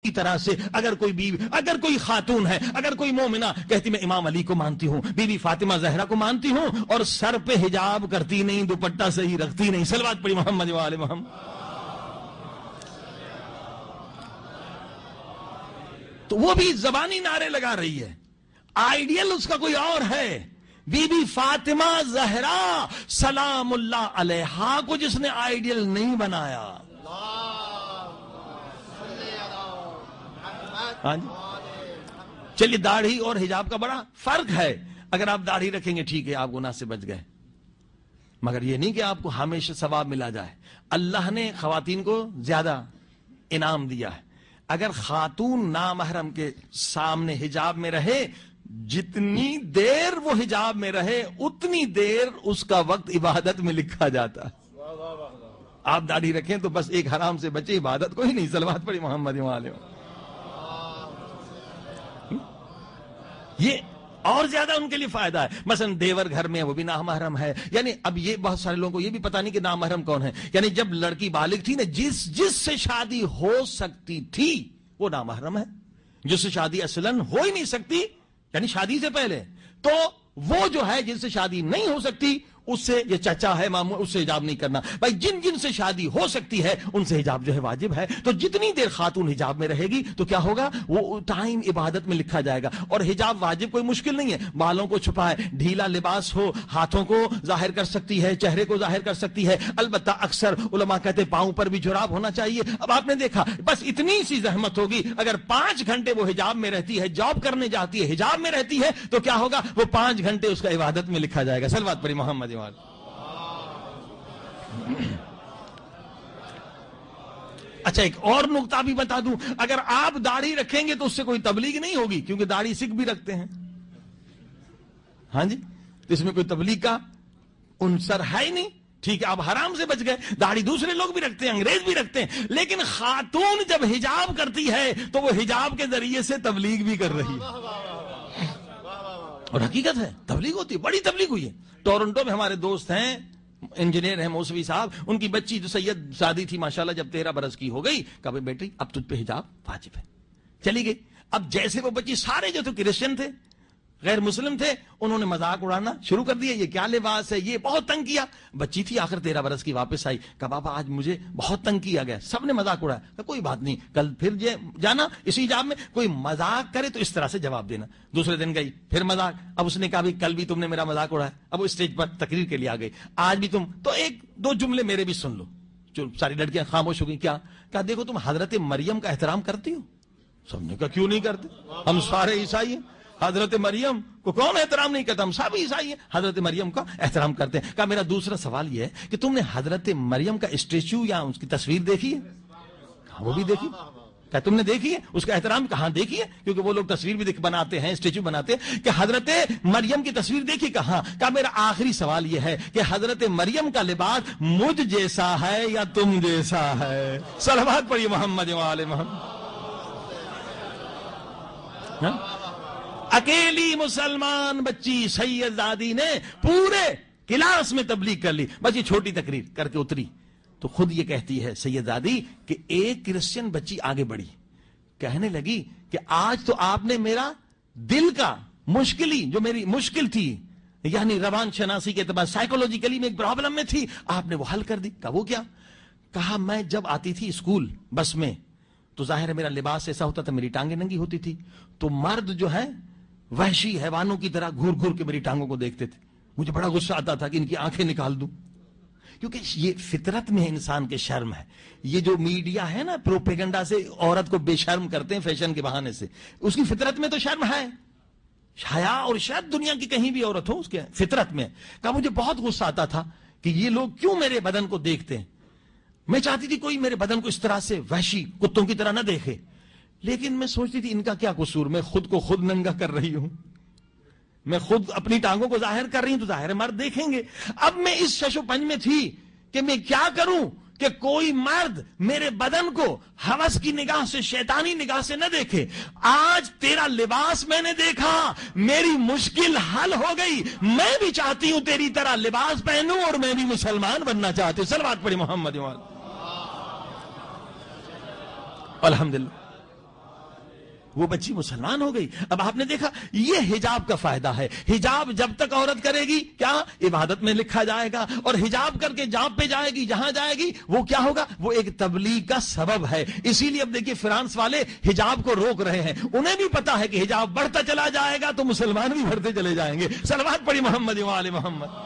کی طرح سے اگر کوئی بیوی، اگر کوئی خاتون ہے، اگر کوئی مومنہ کہتی میں امام علی کو مانتی ہوں، بی بی فاطمہ زہرا کو مانتی ہوں، اور سر پہ حجاب کرتی نہیں، دوپٹہ صحیح رکھتی نہیں، صلوات پڑھی محمد و آل محمد، تو وہ بھی زبانی نعرے لگا رہی ہے، آئیڈیل اس کا کوئی اور ہے۔ بی بی فاطمہ زہرا سلام اللہ علیہا کو جس نے آئیڈیل نہیں بنایا، ہاں جی، چلیے داڑھی اور حجاب کا بڑا فرق ہے، اگر آپ داڑھی رکھیں گے ٹھیک ہے، آپ گناہ سے بچ گئے، مگر یہ نہیں کہ آپ کو ہمیشہ ثواب ملا جائے۔ اللہ نے خواتین کو زیادہ انعام دیا ہے، اگر خاتون نامحرم کے سامنے حجاب میں رہے، جتنی دیر وہ حجاب میں رہے اتنی دیر اس کا وقت عبادت میں لکھا جاتا ہے۔ آپ داڑھی رکھیں تو بس ایک حرام سے بچے، عبادت کو ہی نہیں، صلوات پڑھی محمد و آل محمد۔ یہ اور زیادہ ان کے لیے فائدہ ہے، مثلا دیور گھر میں وہ بھی نامحرم ہے، یعنی اب یہ بہت سارے لوگوں کو یہ بھی پتا نہیں کہ نامحرم کون ہے، یعنی جب لڑکی بالغ تھی نا، جس سے شادی ہو سکتی تھی وہ نامحرم ہے، جس سے شادی اصلاً ہو ہی نہیں سکتی یعنی شادی سے پہلے، تو وہ جو ہے جن سے شادی نہیں ہو سکتی اس سے، یہ چچا ہے ماموں، اس سے حجاب نہیں کرنا۔ بھائی جن سے شادی ہو سکتی ہے ان سے حجاب جو ہے واجب ہے، تو جتنی دیر خاتون حجاب میں رہے گی تو کیا ہوگا، وہ ٹائم عبادت میں لکھا جائے گا۔ اور حجاب واجب کوئی مشکل نہیں ہے، بالوں کو چھپائے، ڈھیلا لباس ہو، ہاتھوں کو ظاہر کر سکتی ہے، چہرے کو ظاہر کر سکتی ہے، البتہ اکثر علماء کہتے ہیں پاؤں پر بھی جراب ہونا چاہیے۔ اب آپ نے دیکھا بس اتنی سی زحمت ہوگی، اگر 5 گھنٹے وہ حجاب میں رہتی ہے، جاب کرنے جاتی ہے، حجاب میں رہتی ہے، تو کیا ہوگا، وہ 5 گھنٹے اس کا عبادت میں لکھا جائے گا۔ صلوات پڑھی محمد۔ اچھا ایک اور نقطہ بھی بتا دوں، اگر آپ داڑھی رکھیں گے تو اس سے کوئی تبلیغ نہیں ہوگی، کیونکہ داڑھی سکھ بھی رکھتے ہیں، ہاں جی، تو اس میں کوئی تبلیغ کا عنصر ہے ہی نہیں، ٹھیک ہے، آپ حرام سے بچ گئے۔ داڑھی دوسرے لوگ بھی رکھتے ہیں، انگریز بھی رکھتے ہیں، لیکن خاتون جب حجاب کرتی ہے تو وہ حجاب کے ذریعے سے تبلیغ بھی کر رہی ہے، اور حقیقت ہے تبلیغ ہوتی ہے، بڑی تبلیغ ہوئی ہے۔ ٹورنٹو میں ہمارے دوست ہیں، انجینئر ہیں، موسوی صاحب، ان کی بچی جو سید شادی تھی ماشاءاللہ، جب 13 برس کی ہو گئی، کہا بیٹی اب تجھ پہ حجاب واجب ہے، چلی گئی۔ اب جیسے وہ بچی، سارے جو تھے کرسچن تھے، غیر مسلم تھے، انہوں نے مذاق اڑانا شروع کر دیا، یہ کیا لباس ہے، یہ بہت تنگ کیا۔ بچی تھی آخر 13 برس کی، واپس آئی، کہا بابا آج مجھے بہت تنگ کیا گیا، سب نے مذاق اڑایا، کہا کوئی بات نہیں، کل پھر جانا اسی حجاب میں، کوئی مذاق کرے تو اس طرح سے جواب دینا۔ دوسرے دن گئی، پھر مذاق، اب اس نے کہا بھی کل بھی تم نے میرا مذاق اڑایا، اب وہ اسٹیج پر تقریر کے لیے آ گئی، آج بھی تم تو 1-2 جملے میرے بھی سن لو۔ جو ساری لڑکیاں خاموش ہو گئی، کیا کہا، دیکھو تم حضرت مریم کا احترام کرتی ہو؟ سب نے کہا کیوں نہیں کرتے، ہم سارے عیسائی ہیں، حضرت مریم کو کون احترام نہیں کرتا، ہم سب عیسائی ہیں، حضرت مریم کا احترام کرتے ہیں۔ کہا میرا دوسرا سوال یہ ہے کہ تم نے حضرت مریم کا اسٹیچو یا اس کی تصویر دیکھی ہے؟ کہا وہ بھی دیکھی۔ کہا تم نے دیکھی ہے اس کا احترام؟ کہاں دیکھی ہے، کیونکہ وہ لوگ تصویر بھی بناتے ہیں، اسٹیچو بناتے ہیں، کہ حضرت مریم کی تصویر دیکھی؟ کہاں۔ کہا میرا آخری سوال یہ ہے کہ حضرت مریم کا لباس مجھ جیسا ہے یا تم جیسا ہے؟ صلوات پڑھیے محمد و آل محمد۔ اکیلی مسلمان بچی سید زادی نے پورے کلاس میں تبلیغ کر لی، بس یہ چھوٹی تقریر کر کے اتری تو خود یہ کہتی ہے سید زادی کہ ایک کرسچن بچی آگے بڑھی، کہنے لگی کہ آج تو آپ نے میرا دل کا مشکلی، جو میری مشکل تھی، یعنی روان شناسی کے اعتبار سائیکولوجیکلی میں ایک پرابلم میں تھی، آپ نے وہ حل کر دی۔ کہا وہ کیا؟ کہا میں جب آتی تھی اسکول بس میں تو ظاہر ہے میرا لباس ایسا ہوتا تھا، میری ٹانگیں ننگی ہوتی تھی، تو مرد جو ہے وحشی حیوانوں کی طرح گھور گھور کے میری ٹانگوں کو دیکھتے تھے، مجھے بڑا غصہ آتا تھا کہ ان کی آنکھیں نکال دوں، کیونکہ یہ فطرت میں انسان کے شرم ہے۔ یہ جو میڈیا ہے نا پروپیگنڈا سے عورت کو بے شرم کرتے ہیں فیشن کے بہانے سے، اس کی فطرت میں تو شرم ہے، حیا، اور شاید دنیا کی کہیں بھی عورت ہو اس کے فطرت میں۔ کہا مجھے بہت غصہ آتا تھا کہ یہ لوگ کیوں میرے بدن کو دیکھتے ہیں، میں چاہتی تھی کوئی میرے بدن کو اس طرح سے وحشی کتوں کی طرح نہ دیکھے، لیکن میں سوچتی تھی ان کا کیا قصور، میں خود کو خود ننگا کر رہی ہوں، میں خود اپنی ٹانگوں کو ظاہر کر رہی ہوں تو ظاہر مرد دیکھیں گے۔ اب میں اس شش و پنج میں تھی کہ میں کیا کروں کہ کوئی مرد میرے بدن کو ہوس کی نگاہ سے، شیطانی نگاہ سے نہ دیکھے۔ آج تیرا لباس میں نے دیکھا، میری مشکل حل ہو گئی، میں بھی چاہتی ہوں تیری طرح لباس پہنوں اور میں بھی مسلمان بننا چاہتی ہوں۔ صلوات پڑھی محمد۔ الحمدللہ وہ بچی مسلمان ہو گئی. اب آپ نے دیکھا یہ حجاب کا فائدہ ہے. حجاب جب تک عورت کرے گی کیا عبادت میں لکھا جائے گا, اور حجاب کر کے جہاں پہ جائے گی جہاں جائے گی وہ کیا ہوگا, وہ ایک تبلیغ کا سبب ہے. اسی لیے اب دیکھیے فرانس والے حجاب کو روک رہے ہیں. انہیں بھی پتا ہے کہ حجاب بڑھتا چلا جائے گا تو مسلمان بھی بڑھتے چلے جائیں گے. صلوات پڑھی محمد و آل محمد.